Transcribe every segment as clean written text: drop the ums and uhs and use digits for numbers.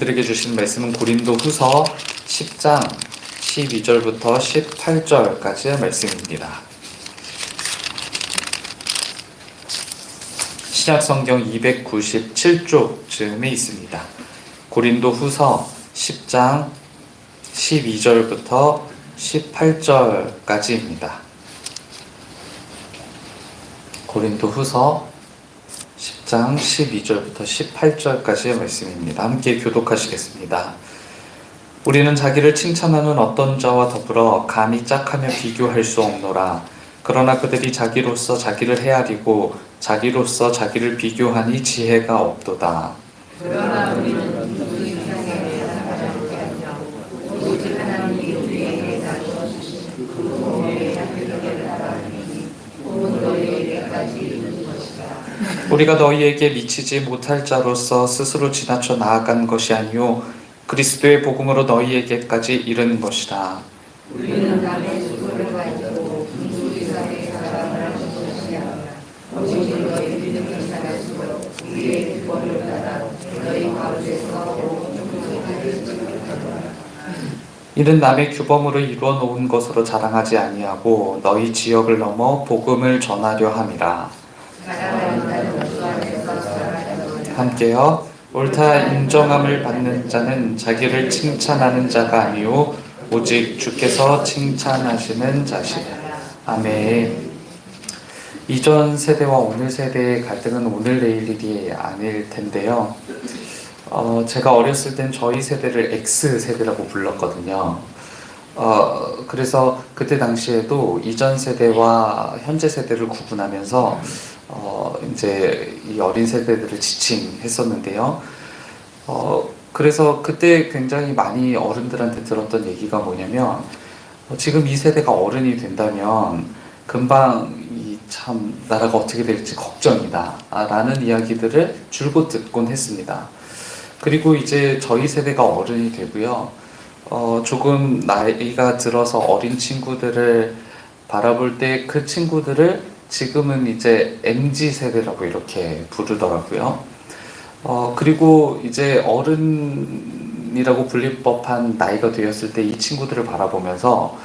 들에게 주신 말씀은 고린도 후서 10장 12절부터 18절까지의 말씀입니다. 신약성경 297쪽쯤에 있습니다. 고린도 후서 10장 12절부터 18절까지입니다. 고린도 후서 10장 12절부터 18절까지의 말씀입니다. 함께 교독하시겠습니다. 우리는 자기를 칭찬하는 어떤 자와 더불어 감히 짝하며 비교할 수 없노라. 그러나 그들이 자기로서 자기를 헤아리고 자기로서 자기를 비교하니 지혜가 없도다. 그러나 우리는 누구 이상에게 살아가지 아니하고 오직 하나님이 우리에게 다루시고 그 몸에 자기를 알아내니 온 너희에게까지 이르는 것이다. 우리가 너희에게 미치지 못할 자로서 스스로 지나쳐 나아간 것이 아니요 그리스도의 복음으로 너희에게까지 이른 것이다. 우리는 남의 수고를 가지고 누구 이상에게 사랑을 하는 것이 아니라 오직 너희 믿음을 살할수록 우리의 기권을 받아 너희 가운데서 오죽하게 쓰는 이는 남의 규범으로 이루어 놓은 것으로 자랑하지 아니하고 너희 지역을 넘어 복음을 전하려 함이라. 함께요. 옳다 인정함을 받는 자는 자기를 칭찬하는 자가 아니요 오직 주께서 칭찬하시는 자시라. 아멘. 이전 세대와 오늘 세대의 갈등은 오늘 내일 일이 아닐 텐데요. 제가 어렸을 땐 저희 세대를 X세대라고 불렀거든요. 그래서 그때 당시에도 이전 세대와 현재 세대를 구분하면서 이제 이 어린 세대들을 지칭했었는데요. 그래서 그때 굉장히 많이 어른들한테 들었던 얘기가 뭐냐면 지금 이 세대가 어른이 된다면 금방 참 나라가 어떻게 될지 걱정이다 라는 이야기들을 줄곧 듣곤 했습니다. 그리고 이제 저희 세대가 어른이 되고요. 조금 나이가 들어서 어린 친구들을 바라볼 때 그 친구들을 지금은 이제 MZ 세대라고 이렇게 부르더라고요. 그리고 이제 어른이라고 불릴 법한 나이가 되었을 때 이 친구들을 바라보면서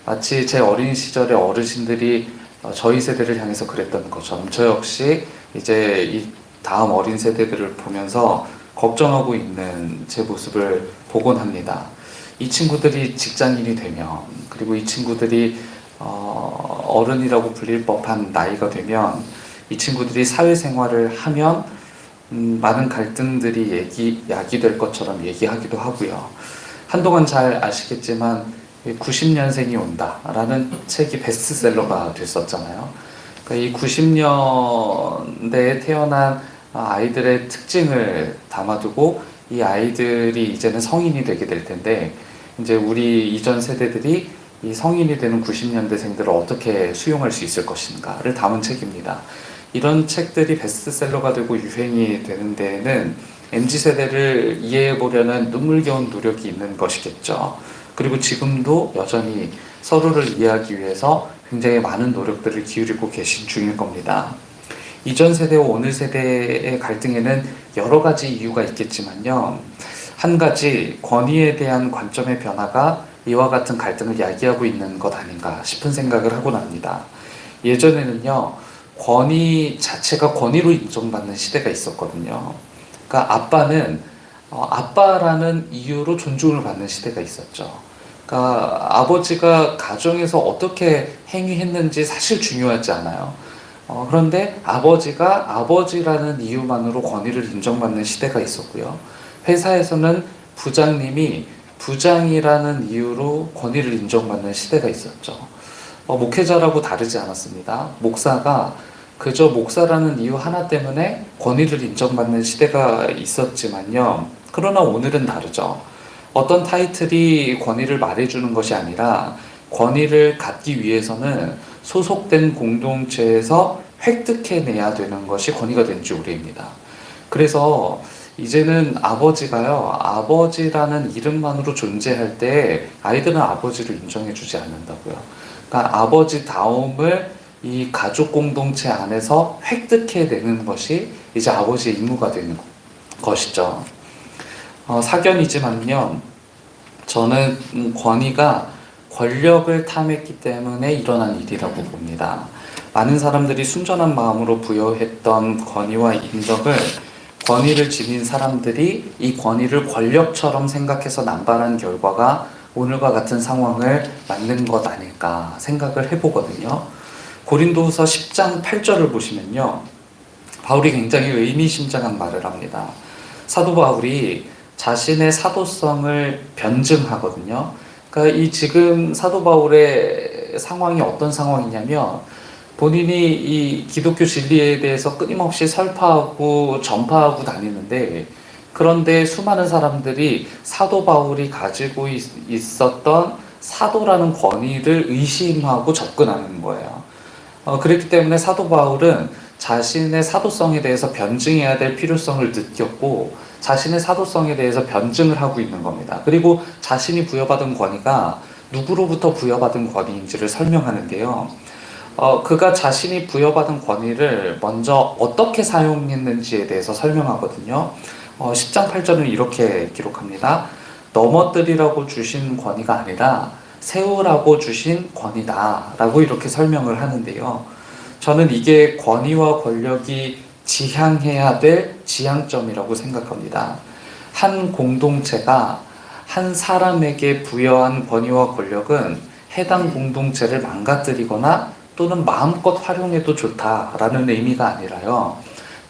마치 제 어린 시절의 어르신들이 저희 세대를 향해서 그랬던 것처럼 저 역시 이제 이 다음 어린 세대들을 보면서 걱정하고 있는 제 모습을 보곤 합니다. 이 친구들이 직장인이 되면 그리고 이 친구들이 어른이라고 불릴 법한 나이가 되면 이 친구들이 사회생활을 하면 많은 갈등들이 야기될 것처럼 얘기하기도 하고요. 한동안 잘 아시겠지만 90년생이 온다라는 책이 베스트셀러가 됐었잖아요. 그러니까 이 90년대에 태어난 아이들의 특징을 담아두고 이 아이들이 이제는 성인이 되게 될 텐데 이제 우리 이전 세대들이 이 성인이 되는 90년대생들을 어떻게 수용할 수 있을 것인가를 담은 책입니다. 이런 책들이 베스트셀러가 되고 유행이 되는 데에는 MZ세대를 이해해 보려는 눈물겨운 노력이 있는 것이겠죠. 그리고 지금도 여전히 서로를 이해하기 위해서 굉장히 많은 노력들을 기울이고 계신 중일 겁니다. 이전 세대와 오늘 세대의 갈등에는 여러 가지 이유가 있겠지만요. 한 가지 권위에 대한 관점의 변화가 이와 같은 갈등을 야기하고 있는 것 아닌가 싶은 생각을 하곤 합니다. 예전에는요. 권위 자체가 권위로 인정받는 시대가 있었거든요. 그러니까 아빠는 아빠라는 이유로 존중을 받는 시대가 있었죠. 그러니까 아버지가 가정에서 어떻게 행위했는지 사실 중요하지 않아요. 그런데 아버지가 아버지라는 이유만으로 권위를 인정받는 시대가 있었고요. 회사에서는 부장님이 부장이라는 이유로 권위를 인정받는 시대가 있었죠. 목회자라고 다르지 않았습니다. 목사가 그저 목사라는 이유 하나 때문에 권위를 인정받는 시대가 있었지만요. 그러나 오늘은 다르죠. 어떤 타이틀이 권위를 말해주는 것이 아니라 권위를 갖기 위해서는 소속된 공동체에서 획득해내야 되는 것이 권위가 된 줄입니다. 그래서 이제는 아버지가요, 아버지라는 이름만으로 존재할 때 아이들은 아버지를 인정해주지 않는다고요. 그러니까 아버지다움을 이 가족 공동체 안에서 획득해내는 것이 이제 아버지의 임무가 되는 것이죠. 사견이지만요. 저는 권위가 권력을 탐했기 때문에 일어난 일이라고 봅니다. 많은 사람들이 순전한 마음으로 부여했던 권위와 인덕을 권위를 지닌 사람들이 이 권위를 권력처럼 생각해서 남발한 결과가 오늘과 같은 상황을 만든 것 아닐까 생각을 해보거든요. 고린도후서 10장 8절을 보시면요. 바울이 굉장히 의미심장한 말을 합니다. 사도 바울이 자신의 사도성을 변증하거든요. 그러니까 이 지금 사도 바울의 상황이 어떤 상황이냐면 본인이 이 기독교 진리에 대해서 끊임없이 설파하고 전파하고 다니는데, 그런데 수많은 사람들이 사도 바울이 가지고 있었던 사도라는 권위를 의심하고 접근하는 거예요. 그렇기 때문에 사도 바울은 자신의 사도성에 대해서 변증해야 될 필요성을 느꼈고 자신의 사도성에 대해서 변증을 하고 있는 겁니다. 그리고 자신이 부여받은 권위가 누구로부터 부여받은 권위인지를 설명하는데요. 그가 자신이 부여받은 권위를 먼저 어떻게 사용했는지에 대해서 설명하거든요. 10장 8절은 이렇게 기록합니다. 넘어뜨리라고 주신 권위가 아니라 세우라고 주신 권위다 라고 이렇게 설명을 하는데요. 저는 이게 권위와 권력이 지향해야 될 지향점이라고 생각합니다. 한 공동체가 한 사람에게 부여한 권위와 권력은 해당 공동체를 망가뜨리거나 또는 마음껏 활용해도 좋다라는 의미가 아니라요.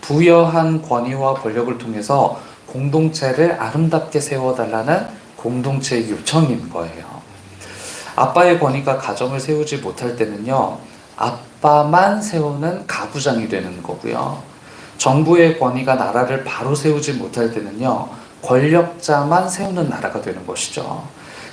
부여한 권위와 권력을 통해서 공동체를 아름답게 세워달라는 공동체의 요청인 거예요. 아빠의 권위가 가정을 세우지 못할 때는요, 아빠만 세우는 가부장이 되는 거고요. 정부의 권위가 나라를 바로 세우지 못할 때는요, 권력자만 세우는 나라가 되는 것이죠.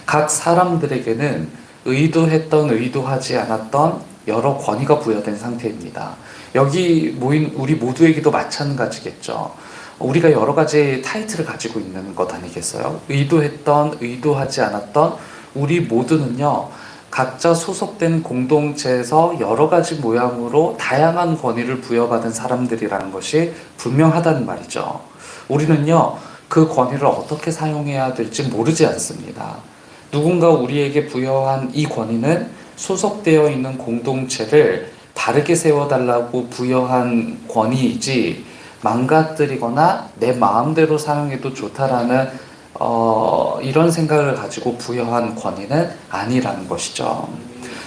각 사람들에게는 의도했던 의도하지 않았던 여러 권위가 부여된 상태입니다. 여기 모인 우리 모두에게도 마찬가지겠죠. 우리가 여러 가지 타이틀을 가지고 있는 것 아니겠어요? 의도했던 의도하지 않았던 우리 모두는요, 각자 소속된 공동체에서 여러 가지 모양으로 다양한 권위를 부여받은 사람들이라는 것이 분명하다는 말이죠. 우리는요, 그 권위를 어떻게 사용해야 될지 모르지 않습니다. 누군가 우리에게 부여한 이 권위는 소속되어 있는 공동체를 바르게 세워달라고 부여한 권위이지 망가뜨리거나 내 마음대로 사용해도 좋다라는 이런 생각을 가지고 부여한 권위는 아니라는 것이죠.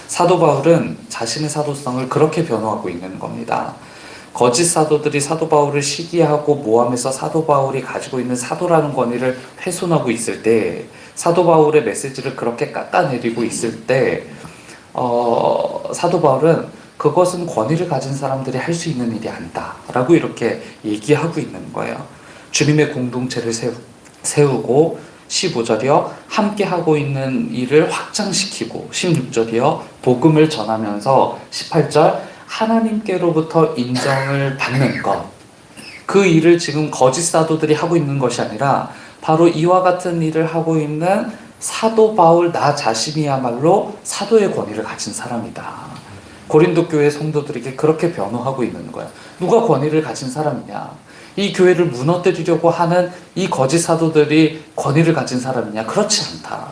사도 바울은 자신의 사도성을 그렇게 변호하고 있는 겁니다. 거짓 사도들이 사도 바울을 시기하고 모함해서 사도 바울이 가지고 있는 사도라는 권위를 훼손하고 있을 때, 사도 바울의 메시지를 그렇게 깎아내리고 있을 때 사도 바울은 그것은 권위를 가진 사람들이 할 수 있는 일이 아니다 라고 이렇게 얘기하고 있는 거예요. 주님의 공동체를 세우고 15절이요, 함께 하고 있는 일을 확장시키고 16절이요, 복음을 전하면서 18절, 하나님께로부터 인정을 받는 것. 그 일을 지금 거짓 사도들이 하고 있는 것이 아니라 바로 이와 같은 일을 하고 있는 사도 바울 나 자신이야말로 사도의 권위를 가진 사람이다. 고린도 교회 성도들에게 그렇게 변호하고 있는 거야. 누가 권위를 가진 사람이냐? 이 교회를 무너뜨리려고 하는 이 거짓 사도들이 권위를 가진 사람이냐? 그렇지 않다.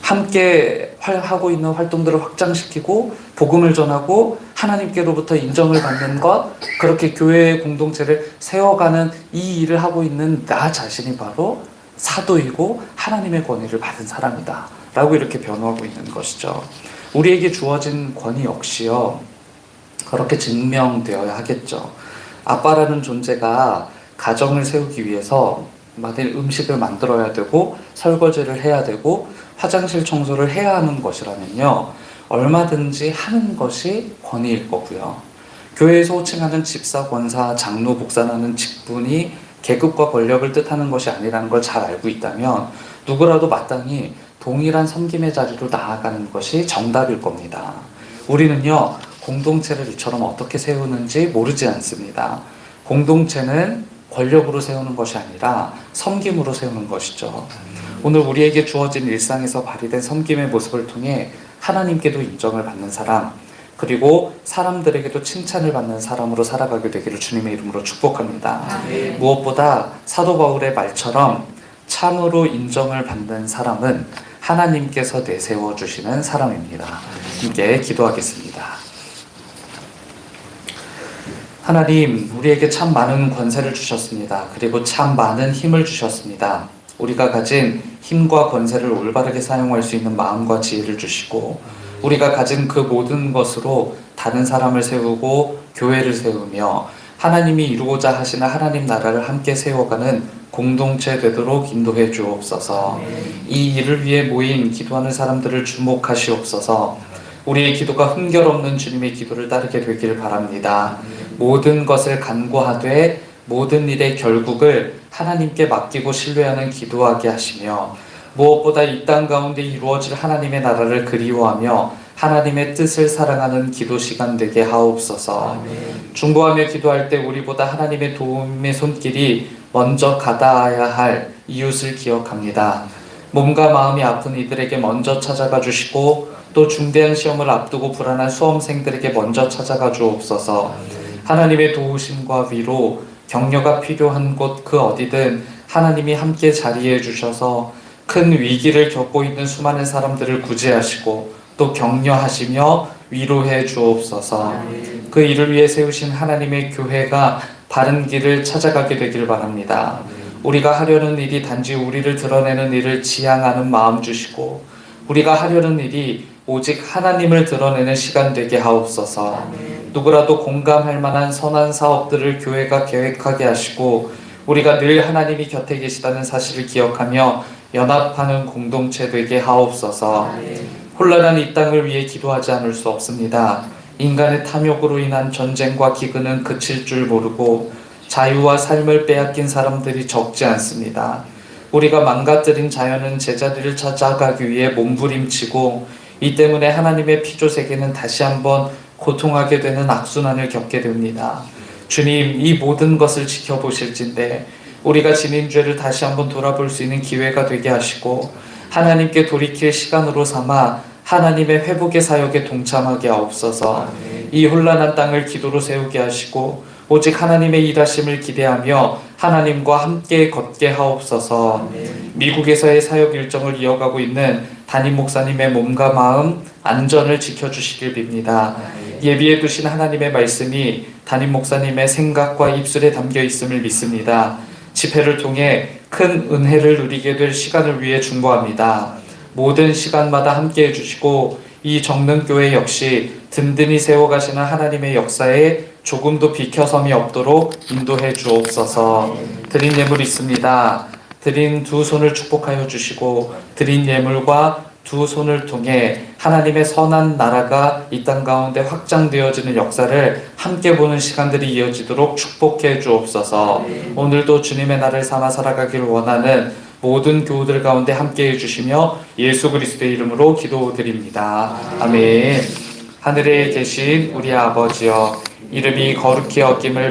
함께 하고 있는 활동들을 확장시키고 복음을 전하고 하나님께로부터 인정을 받는 것, 그렇게 교회의 공동체를 세워가는 이 일을 하고 있는 나 자신이 바로 사도이고 하나님의 권위를 받은 사람이다 라고 이렇게 변호하고 있는 것이죠. 우리에게 주어진 권위 역시요, 그렇게 증명되어야 하겠죠. 아빠라는 존재가 가정을 세우기 위해서 만일 음식을 만들어야 되고 설거지를 해야 되고 화장실 청소를 해야 하는 것이라면요, 얼마든지 하는 것이 권위일 거고요. 교회에서 호칭하는 집사, 권사, 장로, 목사라는 직분이 계급과 권력을 뜻하는 것이 아니라는 걸 잘 알고 있다면 누구라도 마땅히 동일한 섬김의 자리로 나아가는 것이 정답일 겁니다. 우리는요, 공동체를 이처럼 어떻게 세우는지 모르지 않습니다. 공동체는 권력으로 세우는 것이 아니라 섬김으로 세우는 것이죠. 오늘 우리에게 주어진 일상에서 발휘된 섬김의 모습을 통해 하나님께도 인정을 받는 사람, 그리고 사람들에게도 칭찬을 받는 사람으로 살아가게 되기를 주님의 이름으로 축복합니다. 무엇보다 사도 바울의 말처럼 참으로 인정을 받는 사람은 하나님께서 내세워 주시는 사람입니다. 함께 기도하겠습니다. 하나님, 우리에게 참 많은 권세를 주셨습니다. 그리고 참 많은 힘을 주셨습니다. 우리가 가진 힘과 권세를 올바르게 사용할 수 있는 마음과 지혜를 주시고, 우리가 가진 그 모든 것으로 다른 사람을 세우고 교회를 세우며 하나님이 이루고자 하시는 하나님 나라를 함께 세워가는 공동체 되도록 인도해 주옵소서. 이 일을 위해 모인 기도하는 사람들을 주목하시옵소서. 우리의 기도가 흥결없는 주님의 기도를 따르게 되길 바랍니다. 모든 것을 간구하되 모든 일의 결국을 하나님께 맡기고 신뢰하는 기도하게 하시며, 무엇보다 이 땅 가운데 이루어질 하나님의 나라를 그리워하며 하나님의 뜻을 사랑하는 기도 시간 되게 하옵소서. 중보하며 기도할 때 우리보다 하나님의 도움의 손길이 먼저 가닿아야 할 이웃을 기억합니다. 몸과 마음이 아픈 이들에게 먼저 찾아가 주시고, 또 중대한 시험을 앞두고 불안한 수험생들에게 먼저 찾아가 주옵소서. 하나님의 도우심과 위로, 격려가 필요한 곳 그 어디든 하나님이 함께 자리해 주셔서 큰 위기를 겪고 있는 수많은 사람들을 구제하시고 또 격려하시며 위로해 주옵소서. 그 일을 위해 세우신 하나님의 교회가 바른 길을 찾아가게 되길 바랍니다. 우리가 하려는 일이 단지 우리를 드러내는 일을 지향하는 마음 주시고, 우리가 하려는 일이 오직 하나님을 드러내는 시간 되게 하옵소서. 누구라도 공감할 만한 선한 사업들을 교회가 계획하게 하시고, 우리가 늘 하나님이 곁에 계시다는 사실을 기억하며 연합하는 공동체 되게 하옵소서. 혼란한 이 땅을 위해 기도하지 않을 수 없습니다. 인간의 탐욕으로 인한 전쟁과 기근은 그칠 줄 모르고 자유와 삶을 빼앗긴 사람들이 적지 않습니다. 우리가 망가뜨린 자연은 제자리를 찾아가기 위해 몸부림치고, 이 때문에 하나님의 피조 세계는 다시 한번 고통하게 되는 악순환을 겪게 됩니다. 주님, 이 모든 것을 지켜보실진데 우리가 지닌 죄를 다시 한번 돌아볼 수 있는 기회가 되게 하시고, 하나님께 돌이킬 시간으로 삼아 하나님의 회복의 사역에 동참하게 하옵소서. 이 혼란한 땅을 기도로 세우게 하시고 오직 하나님의 일하심을 기대하며 하나님과 함께 걷게 하옵소서. 미국에서의 사역 일정을 이어가고 있는 담임 목사님의 몸과 마음 안전을 지켜주시길 빕니다. 예비해 두신 하나님의 말씀이 담임 목사님의 생각과 입술에 담겨 있음을 믿습니다. 집회를 통해 큰 은혜를 누리게 될 시간을 위해 중보합니다. 모든 시간마다 함께 해주시고 이 정릉교회 역시 든든히 세워가시는 하나님의 역사에 조금도 비켜섬이 없도록 인도해 주옵소서. 드린 예물 있습니다. 드린 두 손을 축복하여 주시고 드린 예물과 두 손을 통해 하나님의 선한 나라가 이 땅 가운데 확장되어지는 역사를 함께 보는 시간들이 이어지도록 축복해 주옵소서. 오늘도 주님의 날을 삼아 살아가길 원하는 모든 교우들 가운데 함께 해주시며 예수 그리스도의 이름으로 기도드립니다. 아멘. 하늘에 계신 우리 아버지여, 이름이 거룩히 여김을